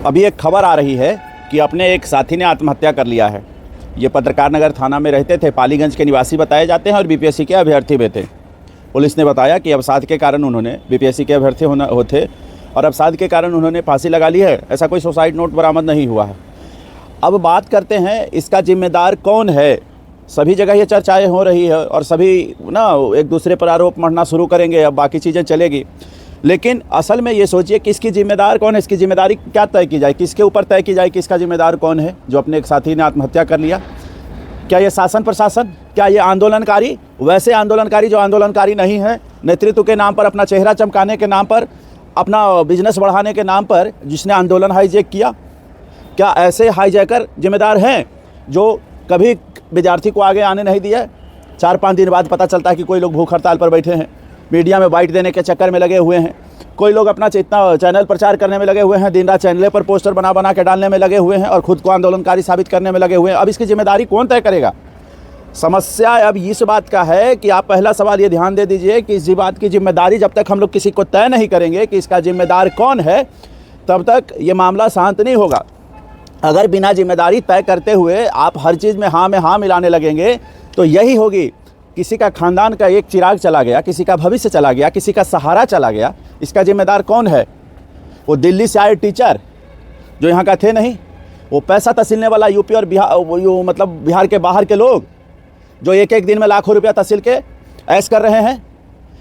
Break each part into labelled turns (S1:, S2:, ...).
S1: अभी एक खबर आ रही है कि अपने एक साथी ने आत्महत्या कर लिया है। ये पत्रकार नगर थाना में रहते थे, पालीगंज के निवासी बताए जाते हैं और बीपीएससी के अभ्यर्थी भी थे। पुलिस ने बताया कि अवसाद के कारण उन्होंने बीपीएससी के अभ्यर्थी होते और अवसाद के कारण उन्होंने फांसी लगा ली है। ऐसा कोई सुसाइड नोट बरामद नहीं हुआ है। अब बात करते हैं इसका जिम्मेदार कौन है। सभी जगह ये चर्चाएं हो रही है और सभी ना एक दूसरे पर आरोप मढ़ना शुरू करेंगे, अब बाकी चीज़ें चलेगी। लेकिन असल में ये सोचिए कि इसकी जिम्मेदार कौन है, इसकी जिम्मेदारी क्या तय की जाए, किसके ऊपर तय की जाए कि इसका जिम्मेदार कौन है जो अपने एक साथी ने आत्महत्या कर लिया। क्या ये शासन प्रशासन, क्या ये आंदोलनकारी, वैसे आंदोलनकारी जो आंदोलनकारी नहीं है, नेतृत्व के नाम पर, अपना चेहरा चमकाने के नाम पर, अपना बिजनेस बढ़ाने के नाम पर जिसने आंदोलन हाईजैक किया, क्या ऐसे हाईजैकर जिम्मेदार हैं जो कभी विद्यार्थी को आगे आने नहीं दिया? 4-5 दिन बाद पता चलता है कि कोई लोग भूख हड़ताल पर बैठे हैं, मीडिया में बाइट देने के चक्कर में लगे हुए हैं, कोई लोग अपना इतना चैनल प्रचार करने में लगे हुए हैं, दिन रात चैनल पर पोस्टर बना के डालने में लगे हुए हैं और खुद को आंदोलनकारी साबित करने में लगे हुए हैं। अब इसकी जिम्मेदारी कौन तय करेगा? समस्या अब इस बात का है कि आप पहला सवाल ये ध्यान दे दीजिए कि इस बात की जिम्मेदारी जब तक हम लोग किसी को तय नहीं करेंगे कि इसका जिम्मेदार कौन है, तब तक ये मामला शांत नहीं होगा। अगर बिना जिम्मेदारी तय करते हुए आप हर चीज़ में हाँ मिलाने लगेंगे तो यही होगी। किसी का खानदान का एक चिराग चला गया, किसी का भविष्य चला गया, किसी का सहारा चला गया, इसका जिम्मेदार कौन है? वो दिल्ली से आए टीचर जो यहाँ का थे नहीं, वो पैसा तहसीलने वाला यूपी और बिहार के बाहर के लोग जो एक दिन में लाखों रुपया तहसील के ऐश कर रहे हैं।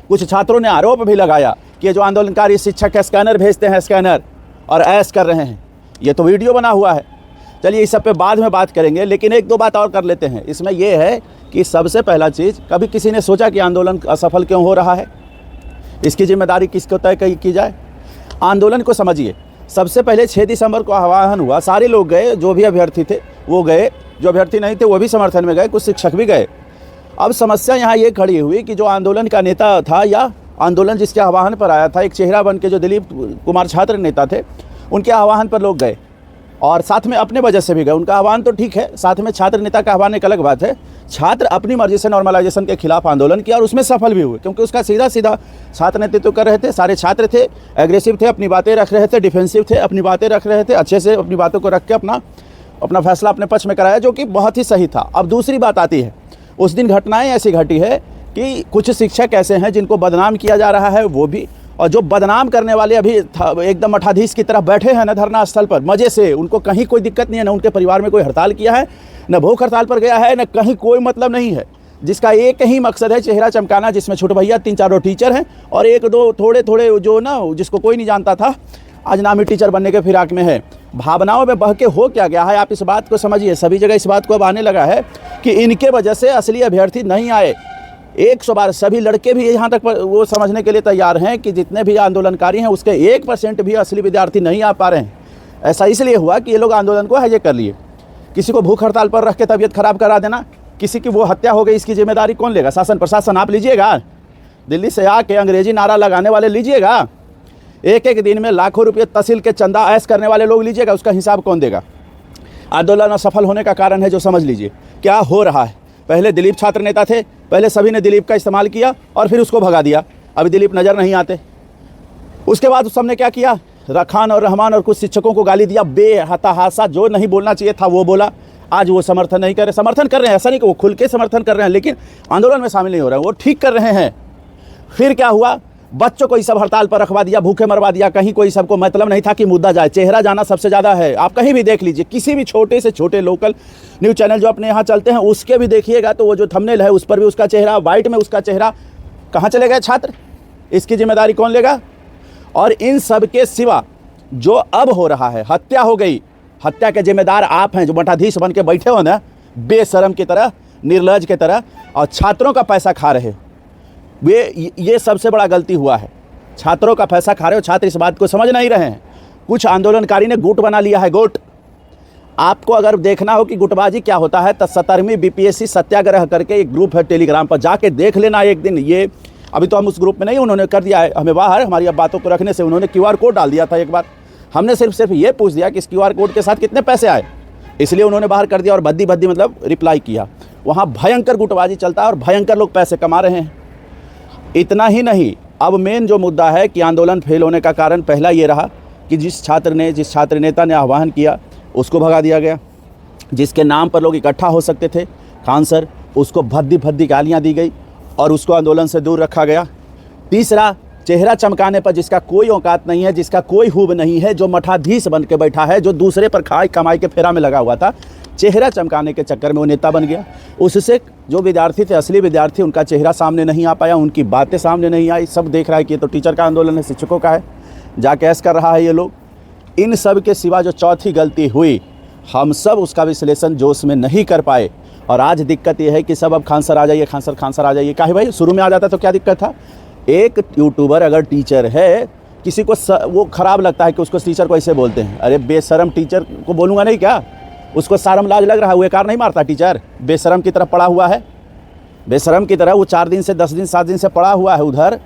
S1: कुछ छात्रों ने आरोप भी लगाया कि जो आंदोलनकारी शिक्षक स्कैनर भेजते हैं, स्कैनर और ऐश कर रहे हैं। ये तो वीडियो बना हुआ है। चलिए इस सब पे बाद में बात करेंगे, लेकिन एक दो बात और कर लेते हैं। इसमें यह है कि सबसे पहला चीज़, कभी किसी ने सोचा कि आंदोलन असफल क्यों हो रहा है? इसकी जिम्मेदारी किसको तय की जाए? आंदोलन को समझिए। सबसे पहले 6 दिसंबर को आह्वान हुआ, सारे लोग गए, जो भी अभ्यर्थी थे वो गए, जो अभ्यर्थी नहीं थे वो भी समर्थन में गए, कुछ शिक्षक भी गए। अब समस्या यहाँ ये खड़ी हुई कि जो आंदोलन का नेता था या आंदोलन जिसके आह्वान पर आया था, एक चेहरा बन के जो दिलीप कुमार छात्र नेता थे, उनके आह्वान पर लोग गए और साथ में अपने वजह से भी गए। उनका आह्वान तो ठीक है, साथ में छात्र नेता का आह्वान एक अलग बात है। छात्र अपनी मर्जी से नॉर्मलाइजेशन के खिलाफ आंदोलन किया और उसमें सफल भी हुए, क्योंकि उसका सीधा छात्र नेतृत्व कर रहे थे। सारे छात्र थे, एग्रेसिव थे, अपनी बातें रख रहे थे, डिफेंसिव थे, अपनी बातें रख रहे थे, अच्छे से अपनी बातों को रख के अपना फैसला अपने पक्ष में कराया, जो कि बहुत ही सही था। अब दूसरी बात आती है, उस दिन घटनाएं ऐसी घटी है कि कुछ शिक्षक ऐसे हैं जिनको बदनाम किया जा रहा है, वो भी, और जो बदनाम करने वाले अभी एकदम मठाधीश की तरफ बैठे हैं ना धरना स्थल पर, मज़े से, उनको कहीं कोई दिक्कत नहीं है, ना उनके परिवार में कोई हड़ताल किया है, न भूख हड़ताल पर गया है, न कहीं कोई मतलब नहीं है, जिसका एक ही मकसद है चेहरा चमकाना, जिसमें छोटे भैया 3-4 टीचर हैं और 1-2 थोड़े जो ना जिसको कोई नहीं जानता था, आज नामी टीचर बनने के फिराक में है। भावनाओं में बह के हो क्या गया है, आप इस बात को समझिए। सभी जगह इस बात को अब आने लगा है कि इनके वजह से असली अभ्यर्थी नहीं आए। 100 बार सभी लड़के भी यहाँ तक वो समझने के लिए तैयार हैं कि जितने भी आंदोलनकारी हैं उसके 1% भी असली विद्यार्थी नहीं आ पा रहे हैं। ऐसा इसलिए हुआ कि ये लोग आंदोलन को हाईजैक कर लिए। किसी को भूख हड़ताल पर रख के तबीयत खराब करा देना, किसी की वो हत्या हो गई, इसकी जिम्मेदारी कौन लेगा? शासन प्रशासन आप लीजिएगा? दिल्ली से आके अंग्रेजी नारा लगाने वाले लीजिएगा? एक दिन में लाखों रुपये तहसील के चंदा ऐश करने वाले लोग लीजिएगा? उसका हिसाब कौन देगा? आंदोलन असफल होने का कारण है जो समझ लीजिए क्या हो रहा है। पहले दिलीप छात्र नेता थे, पहले सभी ने दिलीप का इस्तेमाल किया और फिर उसको भगा दिया। अभी दिलीप नज़र नहीं आते। उसके बाद उस सबने क्या किया? रखान और रहमान और कुछ शिक्षकों को गाली दिया, बेहताहासा, जो नहीं बोलना चाहिए था वो बोला। आज वो समर्थन नहीं कर रहे, समर्थन कर रहे हैं, ऐसा नहीं कि वो खुल के समर्थन कर रहे हैं, लेकिन आंदोलन में शामिल नहीं हो रहे हैं, वो ठीक कर रहे हैं। फिर क्या हुआ? बच्चों को इस सब हड़ताल पर रखवा दिया, भूखे मरवा दिया। कहीं कोई सबको मतलब नहीं था कि मुद्दा जाए, चेहरा जाना सबसे ज़्यादा है। आप कहीं भी देख लीजिए, किसी भी छोटे से छोटे लोकल न्यूज़ चैनल जो अपने यहाँ चलते हैं उसके भी देखिएगा तो वो जो थंबनेल है उस पर भी उसका चेहरा, वाइट में उसका चेहरा। कहाँ चले गए छात्र? इसकी जिम्मेदारी कौन लेगा? और इन सब के सिवा जो अब हो रहा है, हत्या हो गई, हत्या के जिम्मेदार आप हैं जो मठाधीश बन के बैठे हो ना, बेशरम की तरह, निर्लज की तरह, और छात्रों का पैसा खा रहे हो। ये सबसे बड़ा गलती हुआ है। छात्रों का पैसा खा रहे हो, छात्र इस बात को समझ नहीं रहे हैं। कुछ आंदोलनकारी ने गुट बना लिया है, गुट। आपको अगर देखना हो कि गुटबाजी क्या होता है तो 17वीं बीपीएससी सत्याग्रह करके एक ग्रुप है टेलीग्राम पर, जाके देख लेना एक दिन। ये अभी तो हम उस ग्रुप में नहीं, उन्होंने कर दिया है हमें बाहर, हमारी अब बातों को रखने से। उन्होंने QR कोड डाल दिया था एक बार, हमने सिर्फ ये पूछ दिया कि इस QR कोड के साथ कितने पैसे आए, इसलिए उन्होंने बाहर कर दिया और भद्दी मतलब रिप्लाई किया। वहाँ भयंकर गुटबाजी चलता है और भयंकर लोग पैसे कमा रहे हैं। इतना ही नहीं, अब मेन जो मुद्दा है कि आंदोलन फेल होने का कारण पहला ये रहा कि जिस छात्र नेता ने आह्वान किया उसको भगा दिया गया, जिसके नाम पर लोग इकट्ठा हो सकते थे खान सर, उसको भद्दी गालियाँ दी गई और उसको आंदोलन से दूर रखा गया। तीसरा, चेहरा चमकाने पर जिसका कोई औकात नहीं है, जिसका कोई हुब नहीं है, जो मठाधीश बन के बैठा है, जो दूसरे पर खाई कमाई के फेरा में लगा हुआ था, चेहरा चमकाने के चक्कर में वो नेता बन गया। उससे जो विद्यार्थी थे, असली विद्यार्थी, उनका चेहरा सामने नहीं आ पाया, उनकी बातें सामने नहीं आई। सब देख रहा है कि ये तो टीचर का आंदोलन है, शिक्षकों का है, जाके ऐश कर रहा है ये लोग। इन सब के सिवा जो चौथी गलती हुई, हम सब उसका विश्लेषण जोश में नहीं कर पाए। और आज दिक्कत ये है कि सब अब खान सर आ जाइए, खान सर आ जाइए। काहे भाई, शुरू में आ जाता तो क्या दिक्कत था? एक यूट्यूबर अगर टीचर है, किसी को वो ख़राब लगता है कि उसको टीचर को ऐसे बोलते हैं, अरे बेशरम टीचर को बोलूँगा नहीं क्या? उसको शर्म लाज लग रहा है, वो कार नहीं मारता टीचर, बेशरम की तरह पड़ा हुआ है, बेशरम की तरह वो 4 दिन से 10 दिन 7 दिन से पड़ा हुआ है उधर,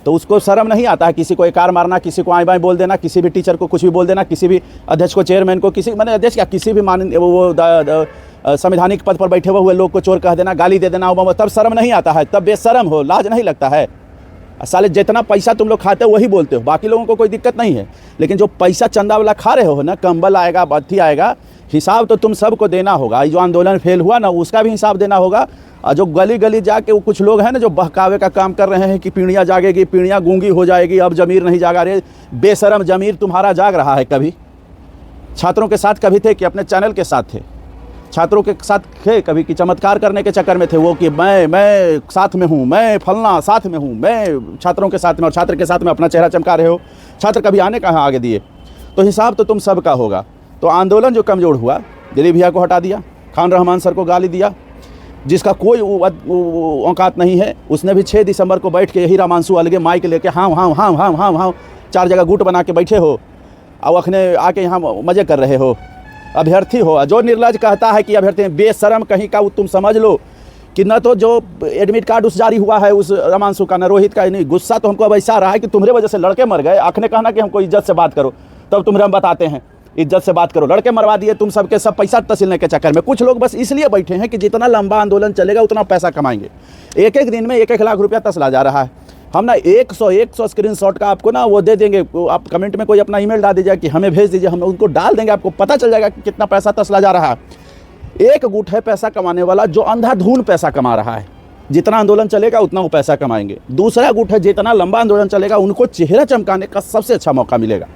S1: तो उसको शर्म नहीं आता है किसी को एकार मारना, किसी को आए बाएँ बोल देना, किसी भी टीचर को कुछ भी बोल देना, किसी भी अध्यक्ष को, चेयरमैन को, किसी मैंने अध्यक्ष क्या, किसी भी संवैधानिक पद पर बैठे हुए लोग को चोर कह देना, गाली दे देना, तब शर्म नहीं आता है, तब बेशरम हो, लाज नहीं लगता है। साले जितना पैसा तुम लोग खाते हो वही बोलते हो, बाकी लोगों को कोई दिक्कत नहीं है, लेकिन जो पैसा चंदा वाला खा रहे हो ना, कंबल आएगा, बत्ती आएगा, हिसाब तो तुम सबको देना होगा। जो आंदोलन फेल हुआ ना, उसका भी हिसाब देना होगा। और जो गली गली जाके वो कुछ लोग हैं ना, जो बहकावे का काम कर रहे हैं कि पीढ़ियाँ जागेगी, पीढ़ियाँ गूंगी हो जाएगी, अब जमीर नहीं जागा रहे, बेशरम जमीर तुम्हारा जाग रहा है। कभी छात्रों के साथ कभी थे कि अपने चैनल के साथ थे, छात्रों के साथ थे कभी कि चमत्कार करने के चक्कर में थे वो कि मैं साथ में हूँ, मैं फलना साथ में हूँ, मैं छात्रों के साथ में, और छात्र के साथ में अपना चेहरा चमका रहे हो। छात्र कभी आने कहाँ आगे दिए? तो हिसाब तो तुम सबका होगा। तो आंदोलन जो कमज़ोर हुआ, दिलीप भैया को हटा दिया, खान रहमान सर को गाली दिया, जिसका कोई औकात नहीं है, उसने भी 6 दिसंबर को बैठ के यही रामांशु अलगे माइक लेके हाँ हाँ हाँ हाँ हाँ हाँ 4 जगह गुट बना के बैठे हो, और अखने आके यहाँ मज़े कर रहे हो। अभ्यर्थी हो, जो निर्लज कहता है कि अभ्यर्थी, बेशरम कहीं का, तुम समझ लो कि न तो जो एडमिट कार्ड उस जारी हुआ है उस रामांशु का, न रोहित का, नहीं। गुस्सा तो हमको अब ऐसा आ रहा है कि तुम्हारे वजह से लड़के मर गए, आखने कहना कि हमको इज्जत से बात करो, तब तुम्हें हम बताते हैं इज्जत से बात करो। लड़के मरवा दिए तुम सबके सब, पैसा तसीलने के चक्कर में। कुछ लोग बस इसलिए बैठे हैं कि जितना लंबा आंदोलन चलेगा उतना पैसा कमाएंगे। एक दिन में 1-1 लाख रुपया तसला जा रहा है। हम ना 100 स्क्रीनशॉट का आपको ना वो दे देंगे, आप कमेंट में कोई अपना ईमेल डाल दीजिए कि हमें भेज दीजिए, हम उनको डाल देंगे, आपको पता चल जाएगा कि कितना पैसा तसला जा रहा है। एक गुट है पैसा कमाने वाला जो अंधाधुन पैसा कमा रहा है, जितना आंदोलन चलेगा उतना वो पैसा कमाएंगे। दूसरा गुट है जितना लंबा आंदोलन चलेगा उनको चेहरा चमकाने का सबसे अच्छा मौका मिलेगा।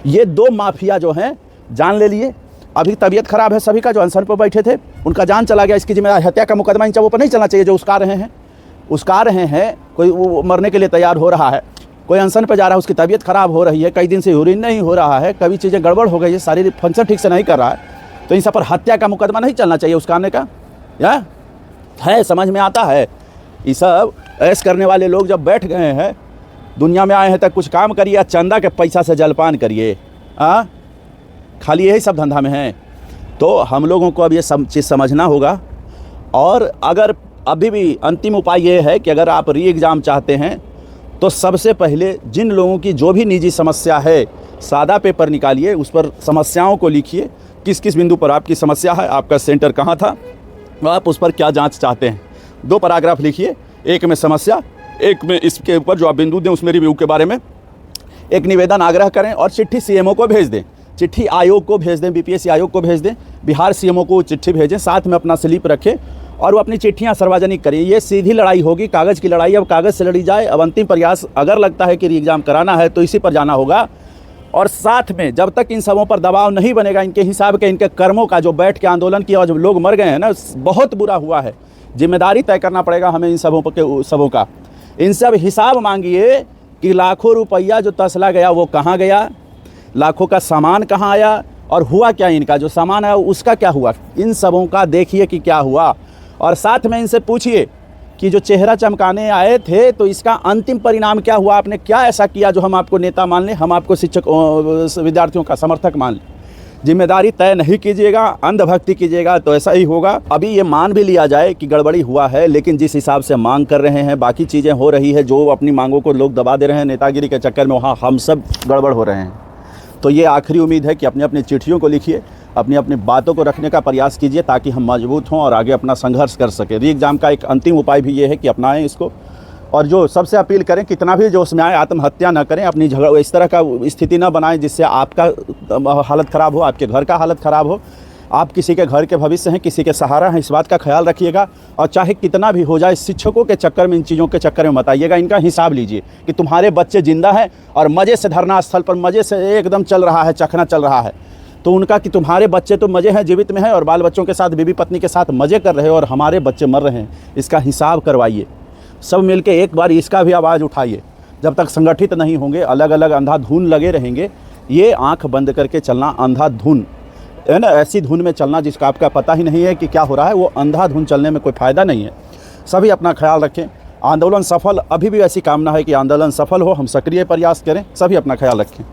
S1: ये 2 माफिया जो हैं जान ले लिए। अभी तबीयत खराब है सभी का, जो अनशन पर बैठे थे उनका जान चला गया। इसकी जिम्मेदारी, हत्या का मुकदमा इन चबों पर नहीं चलना चाहिए जो उसका रहे हैं। कोई वो मरने के लिए तैयार हो रहा है, कोई अनशन पर जा रहा है, उसकी तबीयत खराब हो रही है, कई दिन से यूरिन नहीं हो रहा है, कभी चीज़ें गड़बड़ हो गई है, शारीरिक फंक्शन ठीक से नहीं कर रहा है, तो इन सब पर हत्या का मुकदमा नहीं चलना चाहिए उसका आने का। या है, समझ में आता है? ये सब ऐश करने वाले लोग जब बैठ गए हैं, दुनिया में आए हैं तक कुछ काम करिए, चंदा के पैसा से जलपान करिए, खाली यही सब धंधा में हैं। तो हम लोगों को अब ये सब चीज़ समझना होगा। और अगर अभी भी अंतिम उपाय ये है कि अगर आप री एग्ज़ाम चाहते हैं तो सबसे पहले जिन लोगों की जो भी निजी समस्या है, सादा पेपर निकालिए, उस पर समस्याओं को लिखिए, किस किस बिंदु पर आपकी समस्या है, आपका सेंटर कहाँ था, आप उस पर क्या जांच चाहते हैं। 2 पैराग्राफ लिखिए, एक में समस्या, एक में इसके ऊपर जो आप बिंदु दें उसमें रिव्यू के बारे में। एक निवेदन आग्रह करें और चिट्ठी सीएमओ को भेज दें, चिट्ठी आयोग को भेज दें, बीपीएससी आयोग को भेज दें, बिहार सीएमओ को चिट्ठी भेजें, साथ में अपना स्लिप रखें और वो अपनी चिट्ठियां सार्वजनिक करें। ये सीधी लड़ाई होगी, कागज़ की लड़ाई अब कागज़ से लड़ी जाए। अब अंतिम प्रयास अगर लगता है कि री एग्ज़ाम कराना है तो इसी पर जाना होगा। और साथ में जब तक इन सबों पर दबाव नहीं बनेगा, इनके हिसाब के, इनके कर्मों का, जो बैठ के आंदोलन किया और जो लोग मर गए हैं ना, बहुत बुरा हुआ है। जिम्मेदारी तय करना पड़ेगा हमें इन सबों का। इन सब हिसाब मांगिए कि लाखों रुपया जो तसला गया वो कहाँ गया, लाखों का सामान कहाँ आया, और हुआ क्या, इनका जो सामान है उसका क्या हुआ। इन सबों का देखिए कि क्या हुआ। और साथ में इनसे पूछिए कि जो चेहरा चमकाने आए थे तो इसका अंतिम परिणाम क्या हुआ, आपने क्या ऐसा किया जो हम आपको नेता मान लें, हम आपको शिक्षक विद्यार्थियों का समर्थक मान लें। जिम्मेदारी तय नहीं कीजिएगा, अंधभक्ति कीजिएगा तो ऐसा ही होगा। अभी ये मान भी लिया जाए कि गड़बड़ी हुआ है, लेकिन जिस हिसाब से मांग कर रहे हैं, बाकी चीज़ें हो रही है, जो अपनी मांगों को लोग दबा दे रहे हैं नेतागिरी के चक्कर में, वहाँ हम सब गड़बड़ हो रहे हैं। तो ये आखिरी उम्मीद है कि अपनी अपनी चिट्ठियों को लिखिए, अपनी अपनी बातों को रखने का प्रयास कीजिए ताकि हम मजबूत हों और आगे अपना संघर्ष कर सकें। री एग्ज़ाम का एक अंतिम उपाय भी ये है कि अपनाएं इसको, और जो सबसे अपील करें, कितना भी जो उसमें आए आत्महत्या ना करें, अपनी झगड़ा इस तरह का स्थिति ना बनाएं जिससे आपका हालत ख़राब हो, आपके घर का हालत ख़राब हो। आप किसी के घर के भविष्य हैं, किसी के सहारा हैं, इस बात का ख्याल रखिएगा। और चाहे कितना भी हो जाए, शिक्षकों के चक्कर में, इन चीज़ों के चक्कर में मत आइएगा। इनका हिसाब लीजिए कि तुम्हारे बच्चे ज़िंदा हैं और मज़े से धरना स्थल पर मज़े से एकदम चल रहा है, चखना चल रहा है, तो उनका कि तुम्हारे बच्चे तो मज़े हैं, जीवित में हैं और बाल बच्चों के साथ, बीवी पत्नी के साथ मज़े कर रहे हो और हमारे बच्चे मर रहे हैं। इसका हिसाब करवाइए। सब मिलके एक बार इसका भी आवाज़ उठाइए। जब तक संगठित नहीं होंगे, अलग अलग अंधाधुन लगे रहेंगे। ये आंख बंद करके चलना, अंधाधुन है ना, ऐसी धुन में चलना जिसका आपका पता ही नहीं है कि क्या हो रहा है, वो अंधाधुन चलने में कोई फ़ायदा नहीं है। सभी अपना ख्याल रखें। आंदोलन सफल, अभी भी ऐसी कामना है कि आंदोलन सफल हो, हम सक्रिय प्रयास करें। सभी अपना ख्याल रखें।